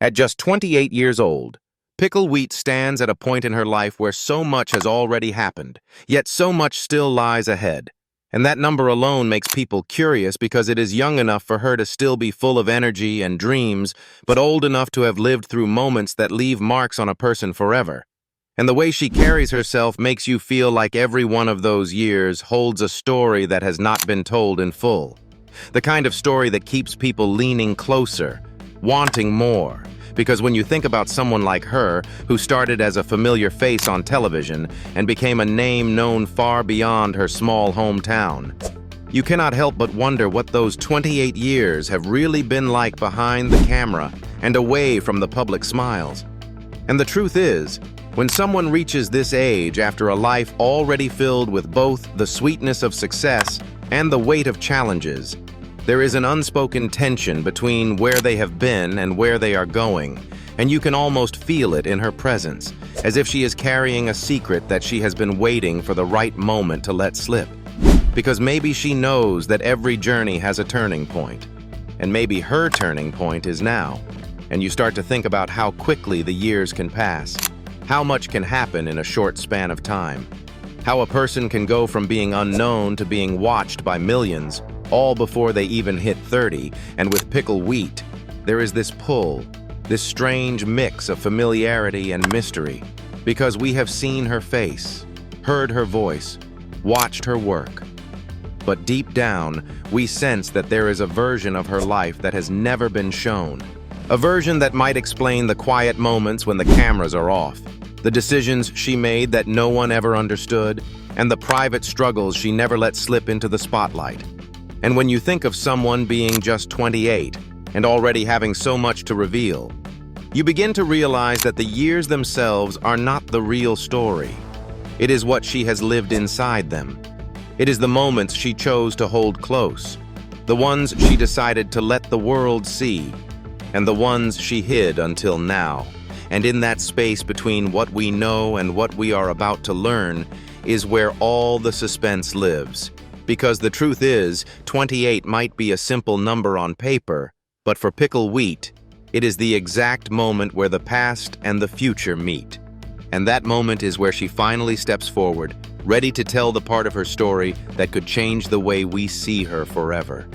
At just 28 years old, Pickle Wheat stands at a point in her life where so much has already happened, yet so much still lies ahead. And that number alone makes people curious because it is young enough for her to still be full of energy and dreams, but old enough to have lived through moments that leave marks on a person forever. And the way she carries herself makes you feel like every one of those years holds a story that has not been told in full. The kind of story that keeps people leaning closer, wanting more. Because when you think about someone like her, who started as a familiar face on television and became a name known far beyond her small hometown, you cannot help but wonder what those 28 years have really been like behind the camera and away from the public smiles. And the truth is, when someone reaches this age after a life already filled with both the sweetness of success and the weight of challenges, there is an unspoken tension between where they have been and where they are going, and you can almost feel it in her presence, as if she is carrying a secret that she has been waiting for the right moment to let slip. Because maybe she knows that every journey has a turning point, and maybe her turning point is now, and you start to think about how quickly the years can pass, how much can happen in a short span of time, how a person can go from being unknown to being watched by millions, all before they even hit 30, and with Pickle Wheat, there is this pull, this strange mix of familiarity and mystery, because we have seen her face, heard her voice, watched her work. But deep down, we sense that there is a version of her life that has never been shown, a version that might explain the quiet moments when the cameras are off, the decisions she made that no one ever understood, and the private struggles she never let slip into the spotlight. And when you think of someone being just 28 and already having so much to reveal, you begin to realize that the years themselves are not the real story. It is what she has lived inside them. It is the moments she chose to hold close, the ones she decided to let the world see, and the ones she hid until now. And in that space between what we know and what we are about to learn is where all the suspense lives. Because the truth is, 28 might be a simple number on paper, but for Pickle Wheat, it is the exact moment where the past and the future meet. And that moment is where she finally steps forward, ready to tell the part of her story that could change the way we see her forever.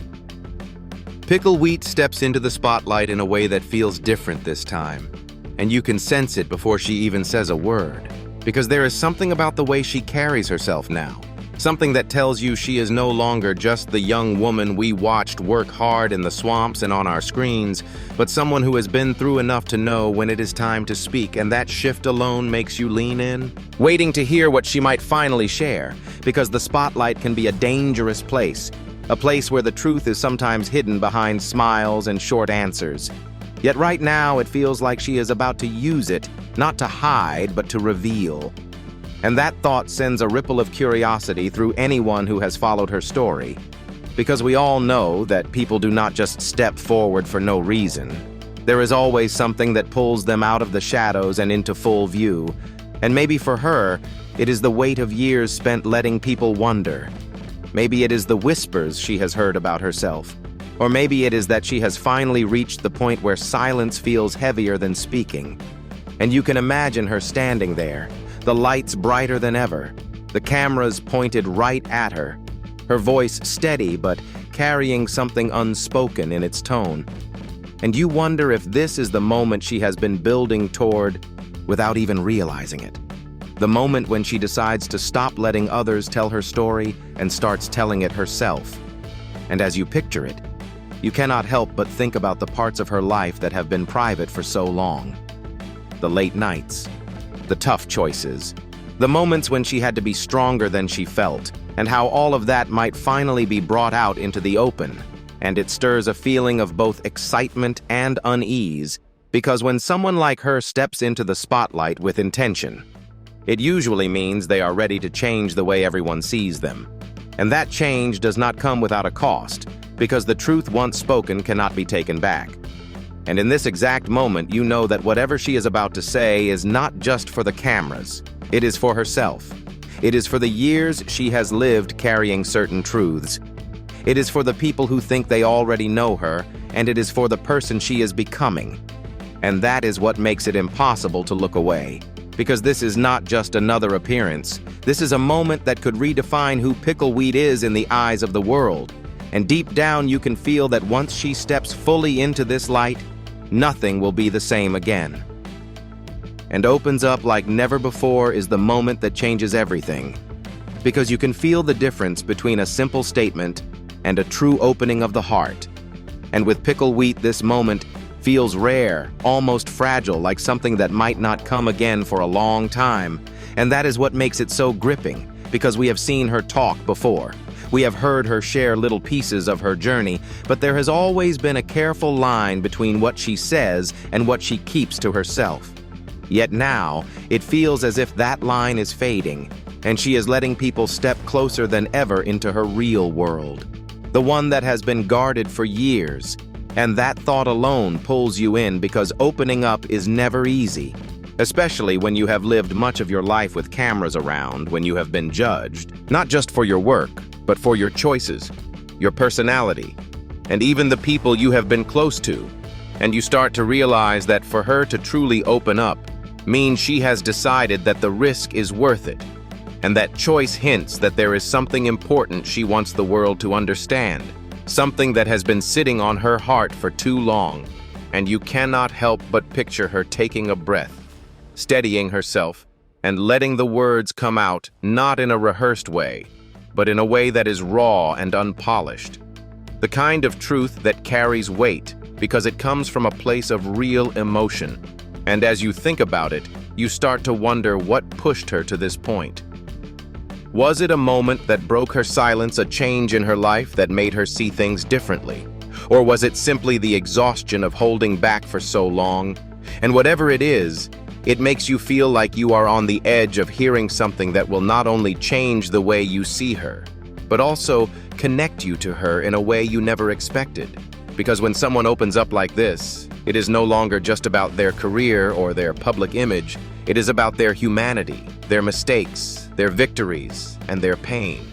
Pickle Wheat steps into the spotlight in a way that feels different this time, and you can sense it before she even says a word, because there is something about the way she carries herself now. Something that tells you she is no longer just the young woman we watched work hard in the swamps and on our screens, but someone who has been through enough to know when it is time to speak, and that shift alone makes you lean in, waiting to hear what she might finally share, because the spotlight can be a dangerous place, a place where the truth is sometimes hidden behind smiles and short answers. Yet right now it feels like she is about to use it, not to hide, but to reveal. And that thought sends a ripple of curiosity through anyone who has followed her story. Because we all know that people do not just step forward for no reason. There is always something that pulls them out of the shadows and into full view. And maybe for her, it is the weight of years spent letting people wonder. Maybe it is the whispers she has heard about herself. Or maybe it is that she has finally reached the point where silence feels heavier than speaking. And you can imagine her standing there, the lights brighter than ever, the cameras pointed right at her, her voice steady but carrying something unspoken in its tone. And you wonder if this is the moment she has been building toward without even realizing it. The moment when she decides to stop letting others tell her story and starts telling it herself. And as you picture it, you cannot help but think about the parts of her life that have been private for so long. The late nights, the tough choices, the moments when she had to be stronger than she felt, and how all of that might finally be brought out into the open. And it stirs a feeling of both excitement and unease, because when someone like her steps into the spotlight with intention, it usually means they are ready to change the way everyone sees them. And that change does not come without a cost, because the truth once spoken cannot be taken back. And in this exact moment, you know that whatever she is about to say is not just for the cameras. It is for herself. It is for the years she has lived carrying certain truths. It is for the people who think they already know her, and it is for the person she is becoming. And that is what makes it impossible to look away. Because this is not just another appearance. This is a moment that could redefine who Pickle Wheat is in the eyes of the world. And deep down you can feel that once she steps fully into this light, nothing will be the same again. And opens up like never before is the moment that changes everything. Because you can feel the difference between a simple statement and a true opening of the heart. And with Pickle Wheat, this moment feels rare, almost fragile, like something that might not come again for a long time. And that is what makes it so gripping, because we have seen her talk before. We have heard her share little pieces of her journey, but there has always been a careful line between what she says and what she keeps to herself. Yet now, it feels as if that line is fading, and she is letting people step closer than ever into her real world. The one that has been guarded for years. And that thought alone pulls you in, because opening up is never easy. Especially when you have lived much of your life with cameras around, when you have been judged, not just for your work, but for your choices, your personality, and even the people you have been close to. And you start to realize that for her to truly open up means she has decided that the risk is worth it. And that choice hints that there is something important she wants the world to understand. Something that has been sitting on her heart for too long, and you cannot help but picture her taking a breath, steadying herself, and letting the words come out, not in a rehearsed way, but in a way that is raw and unpolished. The kind of truth that carries weight, because it comes from a place of real emotion. And as you think about it, you start to wonder what pushed her to this point. Was it a moment that broke her silence, a change in her life that made her see things differently? Or was it simply the exhaustion of holding back for so long? And whatever it is, it makes you feel like you are on the edge of hearing something that will not only change the way you see her, but also connect you to her in a way you never expected. Because when someone opens up like this, it is no longer just about their career or their public image. It is about their humanity, their mistakes, their victories, and their pain.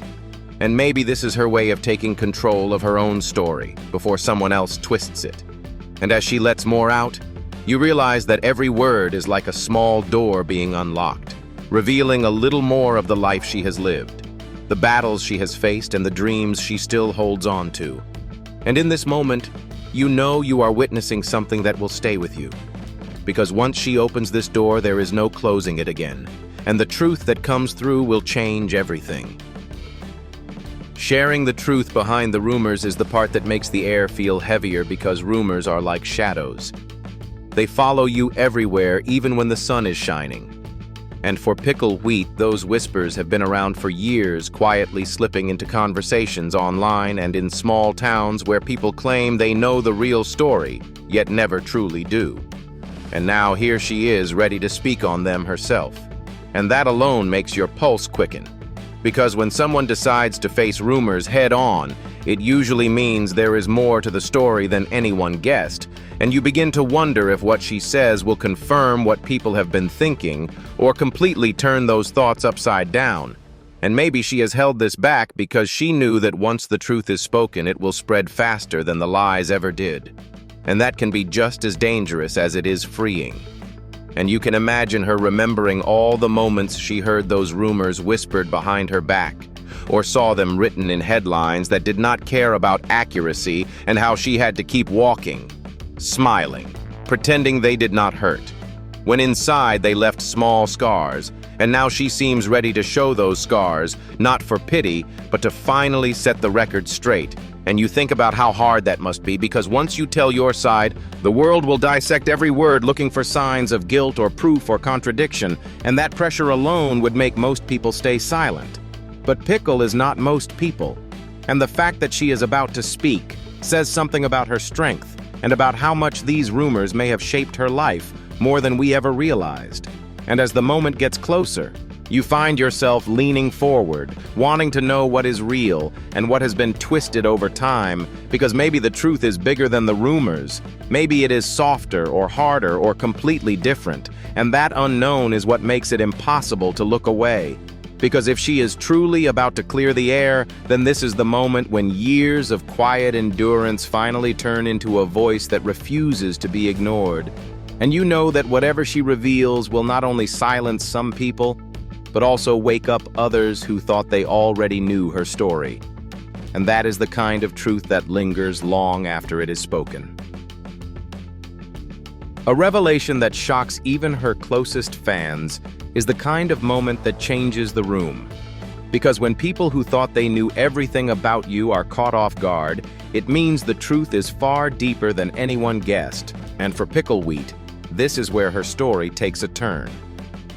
And maybe this is her way of taking control of her own story before someone else twists it. And as she lets more out, you realize that every word is like a small door being unlocked, revealing a little more of the life she has lived, the battles she has faced, and the dreams she still holds on to. And in this moment, you know you are witnessing something that will stay with you. Because once she opens this door, there is no closing it again. And the truth that comes through will change everything. Sharing the truth behind the rumors is the part that makes the air feel heavier, because rumors are like shadows. They follow you everywhere, even when the sun is shining. And for Pickle Wheat, those whispers have been around for years, quietly slipping into conversations online and in small towns where people claim they know the real story, yet never truly do. And now here she is, ready to speak on them herself. And that alone makes your pulse quicken. Because when someone decides to face rumors head-on, it usually means there is more to the story than anyone guessed, and you begin to wonder if what she says will confirm what people have been thinking, or completely turn those thoughts upside down. And maybe she has held this back because she knew that once the truth is spoken, it will spread faster than the lies ever did. And that can be just as dangerous as it is freeing. And you can imagine her remembering all the moments she heard those rumors whispered behind her back, or saw them written in headlines that did not care about accuracy, and how she had to keep walking, smiling, pretending they did not hurt, when inside they left small scars. And now she seems ready to show those scars, not for pity, but to finally set the record straight. And you think about how hard that must be, because once you tell your side, the world will dissect every word, looking for signs of guilt or proof or contradiction, and that pressure alone would make most people stay silent. But Pickle is not most people, and the fact that she is about to speak says something about her strength and about how much these rumors may have shaped her life more than we ever realized. And as the moment gets closer, you find yourself leaning forward, wanting to know what is real and what has been twisted over time, because maybe the truth is bigger than the rumors. Maybe it is softer or harder or completely different, and that unknown is what makes it impossible to look away. Because if she is truly about to clear the air, then this is the moment when years of quiet endurance finally turn into a voice that refuses to be ignored. And you know that whatever she reveals will not only silence some people, but also wake up others who thought they already knew her story. And that is the kind of truth that lingers long after it is spoken. A revelation that shocks even her closest fans is the kind of moment that changes the room. Because when people who thought they knew everything about you are caught off guard, it means the truth is far deeper than anyone guessed. And for Pickle Wheat, this is where her story takes a turn.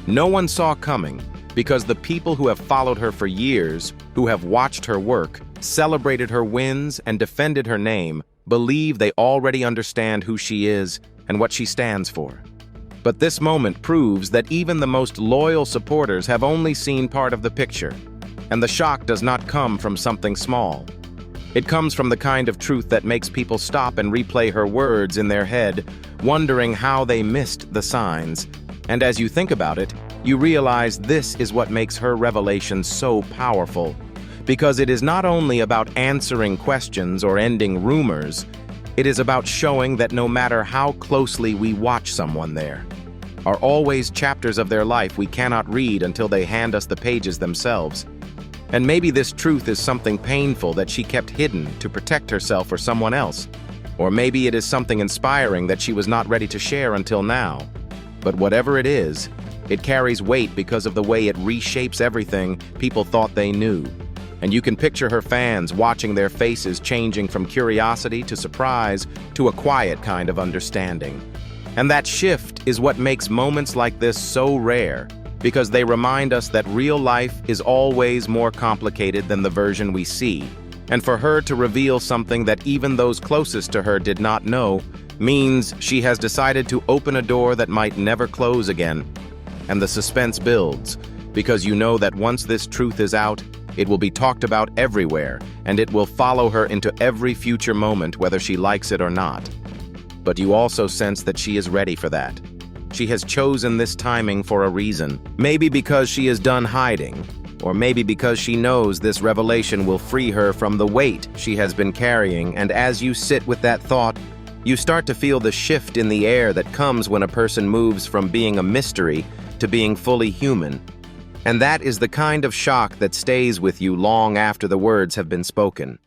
No one saw coming, because the people who have followed her for years, who have watched her work, celebrated her wins, and defended her name, believe they already understand who she is and what she stands for. But this moment proves that even the most loyal supporters have only seen part of the picture, and the shock does not come from something small. It comes from the kind of truth that makes people stop and replay her words in their head, wondering how they missed the signs. And as you think about it, you realize this is what makes her revelation so powerful. Because it is not only about answering questions or ending rumors, it is about showing that no matter how closely we watch someone, there are always chapters of their life we cannot read until they hand us the pages themselves. And maybe this truth is something painful that she kept hidden to protect herself or someone else. Or maybe it is something inspiring that she was not ready to share until now. But whatever it is, it carries weight because of the way it reshapes everything people thought they knew. And you can picture her fans watching their faces changing from curiosity to surprise to a quiet kind of understanding. And that shift is what makes moments like this so rare, because they remind us that real life is always more complicated than the version we see. And for her to reveal something that even those closest to her did not know means she has decided to open a door that might never close again. And the suspense builds, because you know that once this truth is out, it will be talked about everywhere, and it will follow her into every future moment, whether she likes it or not. But you also sense that she is ready for that. She has chosen this timing for a reason. Maybe because she is done hiding, or maybe because she knows this revelation will free her from the weight she has been carrying. And as you sit with that thought, you start to feel the shift in the air that comes when a person moves from being a mystery to being fully human. And that is the kind of shock that stays with you long after the words have been spoken.